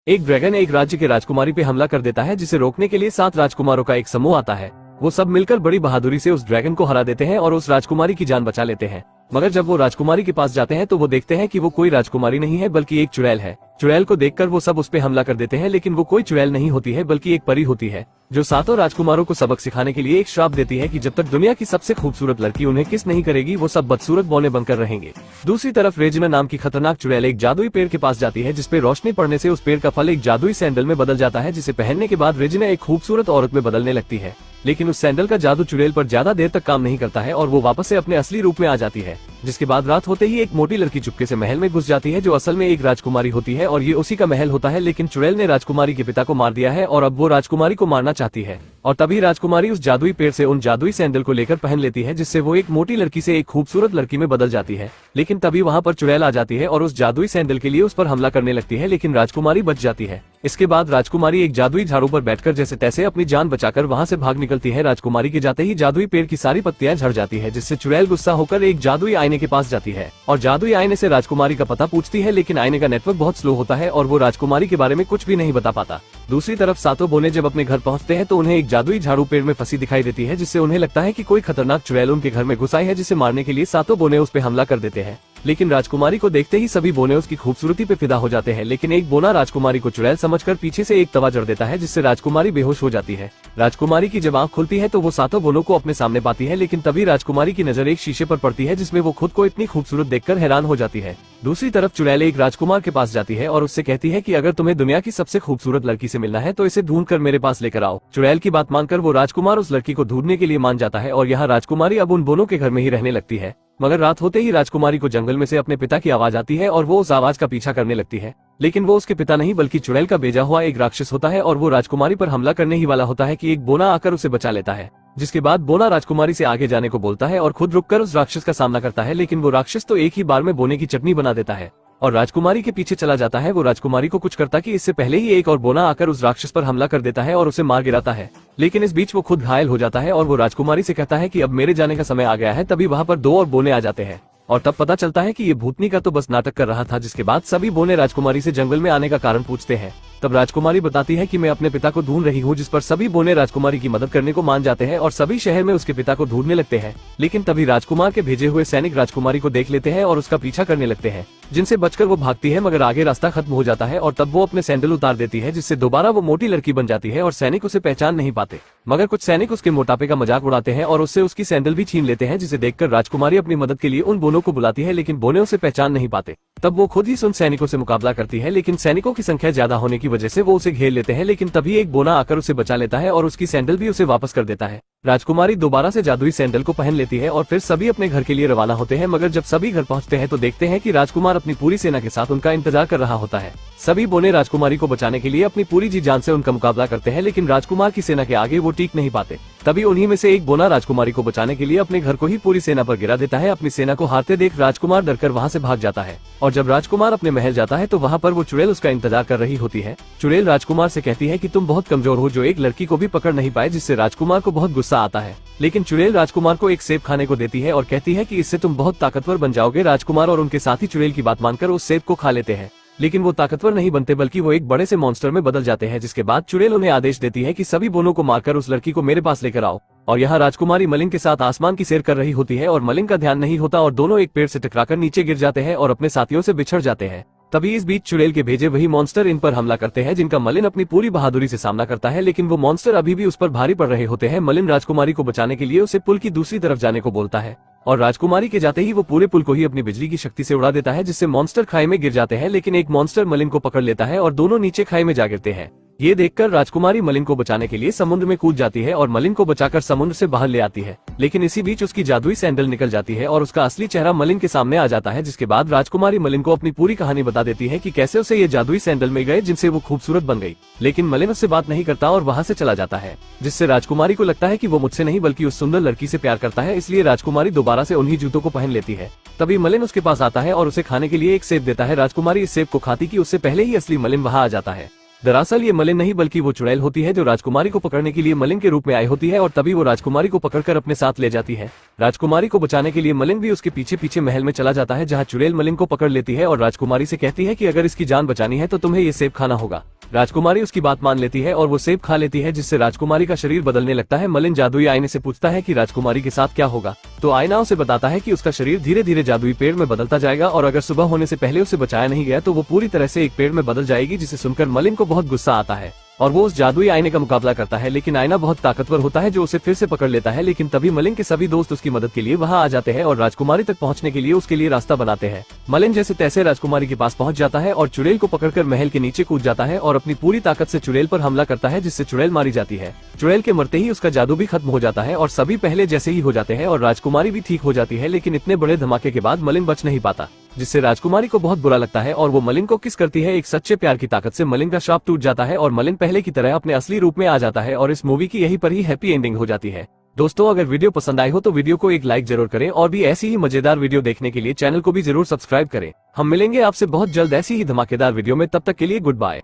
एक ड्रैगन एक राज्य के राजकुमारी पे हमला कर देता है, जिसे रोकने के लिए 7 राजकुमारों का एक समूह आता है। वो सब मिलकर बड़ी बहादुरी से उस ड्रैगन को हरा देते हैं और उस राजकुमारी की जान बचा लेते हैं। मगर जब वो राजकुमारी के पास जाते हैं तो वो देखते हैं कि वो कोई राजकुमारी नहीं है बल्कि एक चुड़ैल है। चुड़ैल को देखकर वो सब उस पे हमला कर देते हैं, लेकिन वो कोई चुड़ैल नहीं होती है बल्कि एक परी होती है, जो 7 राजकुमारों को सबक सिखाने के लिए एक श्राप देती है कि जब तक दुनिया की सबसे खूबसूरत लड़की उन्हें किस नहीं करेगी वो सब बदसूरत बौने बनकर रहेंगे। दूसरी तरफ रेजिना नाम की खतरनाक चुड़ैल एक जादुई पेड़ के पास जाती है, जिसपे रोशनी पड़ने से उस पेड़ का फल एक जादुई सैंडल में बदल जाता है, जिसे पहनने के बाद रेजिना एक खूबसूरत औरत में बदलने लगती है। लेकिन उस सैंडल का जादू चुड़ैल पर ज्यादा देर तक काम नहीं करता है और वो वापस से अपने असली रूप में आ जाती है। जिसके बाद रात होते ही एक मोटी लड़की चुपके से महल में घुस जाती है, जो असल में एक राजकुमारी होती है और ये उसी का महल होता है। लेकिन चुड़ैल ने राजकुमारी के पिता को मार दिया है और अब वो राजकुमारी को मारना चाहती है। और तभी राजकुमारी उस जादुई पेड़ से उन जादुई सैंडल को लेकर पहन लेती है, जिससे वो एक मोटी लड़की से एक खूबसूरत लड़की में बदल जाती है। लेकिन तभी वहाँ पर चुड़ैल आ जाती है और उस जादुई सैंडल के लिए उस पर हमला करने लगती है, लेकिन राजकुमारी बच जाती है। इसके बाद राजकुमारी एक जादुई झाड़ू पर बैठकर जैसे तैसे अपनी जान बचाकर वहाँ से भाग निकलती है। राजकुमारी के जाते ही जादुई पेड़ की सारी पत्तियां झड़ जाती है, जिससे चुड़ैल गुस्सा होकर एक जादुई आईने के पास जाती है और जादुई आईने से राजकुमारी का पता पूछती है, लेकिन आईने का नेटवर्क बहुत स्लो होता है और वो राजकुमारी के बारे में कुछ भी नहीं बता पाता। दूसरी तरफ सातों बोने जब अपने घर पहुंचते हैं तो उन्हें एक जादुई झाड़ू पेड़ में फंसी दिखाई देती है, जिससे उन्हें लगता है कि कोई खतरनाक चुड़ैल उनके घर में घुस आई है, जिसे मारने के लिए सातों बोने उस पे हमला कर देते हैं। लेकिन राजकुमारी को देखते ही सभी बोने उसकी खूबसूरती पे फिदा हो जाते हैं, लेकिन एक बोना राजकुमारी को चुड़ैल समझकर पीछे से एक तवा जड़ देता है, जिससे राजकुमारी बेहोश हो जाती है। राजकुमारी की जब आंख खुलती है तो वो सातों बोनों को अपने सामने पाती है, लेकिन तभी राजकुमारी की नजर एक शीशे पर पड़ती है, जिसमें वो खुद को इतनी खूबसूरत देखकर हैरान हो जाती है। दूसरी तरफ चुड़ैल एक राजकुमार के पास जाती है और उससे कहती है कि अगर तुम्हें दुनिया की सबसे खूबसूरत लड़की से मिलना है तो इसे ढूंढकर मेरे पास लेकर आओ। चुड़ैल की बात मानकर वो राजकुमार उस लड़की को ढूंढने के लिए मान जाता है और यहाँ राजकुमारी अब उन बोनों के घर में ही रहने लगती है। मगर रात होते ही राजकुमारी को जंगल में से अपने पिता की आवाज आती है और वो उस आवाज का पीछा करने लगती है, लेकिन वो उसके पिता नहीं बल्कि चुड़ैल का भेजा हुआ एक राक्षस होता है और वो राजकुमारी पर हमला करने ही वाला होता है कि एक बोना आकर उसे बचा लेता है। जिसके बाद बोना राजकुमारी से आगे जाने को बोलता है और खुद रुककर उस राक्षस का सामना करता है, लेकिन वो राक्षस तो एक ही बार में बोने की चटनी बना देता है और राजकुमारी के पीछे चला जाता है। वो राजकुमारी को कुछ करता कि इससे पहले ही एक और बोना आकर उस राक्षस पर हमला कर देता है और उसे मार गिराता है, लेकिन इस बीच वो खुद घायल हो जाता है और वो राजकुमारी से कहता है कि अब मेरे जाने का समय आ गया है। तभी वहाँ पर 2 और बोने आ जाते हैं और तब पता चलता है कि ये भूतनी का तो बस नाटक कर रहा था। जिसके बाद सभी बोने राजकुमारी से जंगल में आने का कारण पूछते हैं। तब राजकुमारी बताती है कि मैं अपने पिता को ढूंढ रही हूँ, जिस पर सभी बोने राजकुमारी की मदद करने को मान जाते हैं और सभी शहर में उसके पिता को ढूंढने लगते हैं। लेकिन तभी राजकुमार के भेजे हुए सैनिक राजकुमारी को देख लेते हैं और उसका पीछा करने लगते हैं, जिनसे बचकर वो भागती है, मगर आगे रास्ता खत्म हो जाता है और तब वो अपने सैंडल उतार देती है, जिससे दोबारा वो मोटी लड़की बन जाती है और सैनिक उसे पहचान नहीं पाते। मगर कुछ सैनिक उसके मोटापे का मजाक उड़ाते हैं और उससे उसकी सैंडल भी छीन लेते हैं, जिसे देखकर राजकुमारी अपनी मदद के लिए उन बोनों को बुलाती है, लेकिन बोने उसे पहचान नहीं पाते। तब वो खुद ही उन सैनिकों से मुकाबला करती है, लेकिन सैनिकों की संख्या ज्यादा होने की वजह से वो उसे घेर लेते हैं। लेकिन तभी एक बोना आकर उसे बचा लेता है और उसकी सैंडल भी उसे वापस कर देता है। राजकुमारी दोबारा से जादुई सैंडल को पहन लेती है और फिर सभी अपने घर के लिए रवाना होते हैं। मगर जब सभी घर पहुंचते हैं तो देखते हैं कि राजकुमार अपनी पूरी सेना के साथ उनका इंतजार कर रहा होता है। सभी बोने राजकुमारी को बचाने के लिए अपनी पूरी जी जान से उनका मुकाबला करते हैं, लेकिन राजकुमार की सेना के आगे वो टिक नहीं पाते। तभी उन्हीं में से एक बोना राजकुमारी को बचाने के लिए अपने घर को ही पूरी सेना पर गिरा देता है। अपनी सेना को हारते देख राजकुमार डरकर वहाँ से भाग जाता है और जब राजकुमार अपने महल जाता है तो वहाँ पर वो चुड़ैल उसका इंतजार कर रही होती है। चुड़ैल राजकुमार से कहती है कि तुम बहुत कमजोर हो, जो एक लड़की को भी पकड़ नहीं पाए, जिससे राजकुमार को बहुत गुस्सा आता है। लेकिन चुड़ैल राजकुमार को एक सेब खाने को देती है और कहती है कि इससे तुम बहुत ताकतवर बन जाओगे। राजकुमार और उनके साथी चुड़ैल की बात मानकर उस सेब को खा लेते हैं, लेकिन वो ताकतवर नहीं बनते बल्कि वो एक बड़े से मॉन्स्टर में बदल जाते हैं। जिसके बाद चुड़ैल उन्हें आदेश देती है कि सभी बोनों को मारकर उस लड़की को मेरे पास लेकर आओ। और यहाँ राजकुमारी मलिंग के साथ आसमान की सैर कर रही होती है और मलिंग का ध्यान नहीं होता और दोनों एक पेड़ से टकराकर नीचे गिर जाते हैं और अपने साथियों से बिछड़ जाते हैं। तभी इस बीच चुड़ैल के भेजे वही मॉन्स्टर इन पर हमला करते हैं, जिनका मलिन अपनी पूरी बहादुरी से सामना करता है, लेकिन वो मॉन्स्टर अभी भी उस पर भारी पड़ रहे होते हैं। मलिन राजकुमारी को बचाने के लिए उसे पुल की दूसरी तरफ जाने को बोलता है और राजकुमारी के जाते ही वो पूरे पुल को ही अपनी बिजली की शक्ति से उड़ा देता है, जिससे मॉन्स्टर खाई में गिर जाते हैं। लेकिन एक मॉन्स्टर मलिन को पकड़ लेता है और दोनों नीचे खाई में जा गिरते हैं। ये देखकर राजकुमारी मलिन को बचाने के लिए समुद्र में कूद जाती है और मलिन को बचाकर समुद्र से बाहर ले आती है। लेकिन इसी बीच उसकी जादुई सैंडल निकल जाती है और उसका असली चेहरा मलिन के सामने आ जाता है। जिसके बाद राजकुमारी मलिन को अपनी पूरी कहानी बता देती है कि कैसे उसे ये जादुई सैंडल मिल गए, जिनसे वो खूबसूरत बन गई। लेकिन मलिन उससे बात नहीं करता और वहाँ से चला जाता है, जिससे राजकुमारी को लगता है कि वो मुझसे नहीं बल्कि उस सुंदर लड़की से प्यार करता है। इसलिए राजकुमारी दोबारा से उन्हीं जूतों को पहन लेती है। तभी मलिन उसके पास आता है और उसे खाने के लिए एक सेब देता है। राजकुमारी इस सेब को खाती कि उससे पहले ही असली मलिन वहाँ आ जाता है। दरअसल ये मलिन नहीं बल्कि वो चुड़ैल होती है, जो राजकुमारी को पकड़ने के लिए मलिन के रूप में आई होती है और तभी वो राजकुमारी को पकड़कर अपने साथ ले जाती है। राजकुमारी को बचाने के लिए मलिन भी उसके पीछे पीछे महल में चला जाता है, जहाँ चुड़ैल मलिन को पकड़ लेती है और राजकुमारी से कहती है कि अगर इसकी जान बचानी है तो तुम्हें ये सेब खाना होगा। राजकुमारी उसकी बात मान लेती है और वो सेब खा लेती है, जिससे राजकुमारी का शरीर बदलने लगता है। मलिन जादुई आईने से पूछता है कि राजकुमारी के साथ क्या होगा, तो आईना उसे बताता है कि उसका शरीर धीरे धीरे जादुई पेड़ में बदलता जाएगा और अगर सुबह होने से पहले उसे बचाया नहीं गया तो वो पूरी तरह से एक पेड़ में बदल जाएगी, जिसे सुनकर मलिन को बहुत गुस्सा आता है और वो उस जादुई आईने का मुकाबला करता है। लेकिन आईना बहुत ताकतवर होता है जो उसे फिर से पकड़ लेता है। लेकिन तभी मलिन के सभी दोस्त उसकी मदद के लिए वहां आ जाते हैं और राजकुमारी तक पहुंचने के लिए उसके लिए रास्ता बनाते हैं। मलिन जैसे तैसे राजकुमारी के पास पहुंच जाता है और चुड़ैल को पकड़कर महल के नीचे कूद जाता है और अपनी पूरी ताकत से चुड़ैल पर हमला करता है, जिससे चुड़ैल मारी जाती है। चुड़ैल के मरते ही उसका जादू भी खत्म हो जाता है और सभी पहले जैसे ही हो जाते हैं और राजकुमारी भी ठीक हो जाती है। लेकिन इतने बड़े धमाके के बाद मलिन बच नहीं पाता, जिससे राजकुमारी को बहुत बुरा लगता है और वो मलिन को किस करती है। एक सच्चे प्यार की ताकत से मलिन का श्राप टूट जाता है और मलिन पहले की तरह अपने असली रूप में आ जाता है और इस मूवी की यहीं पर ही हैप्पी एंडिंग हो जाती है। दोस्तों, अगर वीडियो पसंद आई हो तो वीडियो को एक लाइक जरूर करें और भी ऐसी ही मजेदार वीडियो देखने के लिए चैनल को भी जरूर सब्सक्राइब करें। हम मिलेंगे आपसे बहुत जल्द ऐसी ही धमाकेदार वीडियो में, तब तक के लिए गुड बाय।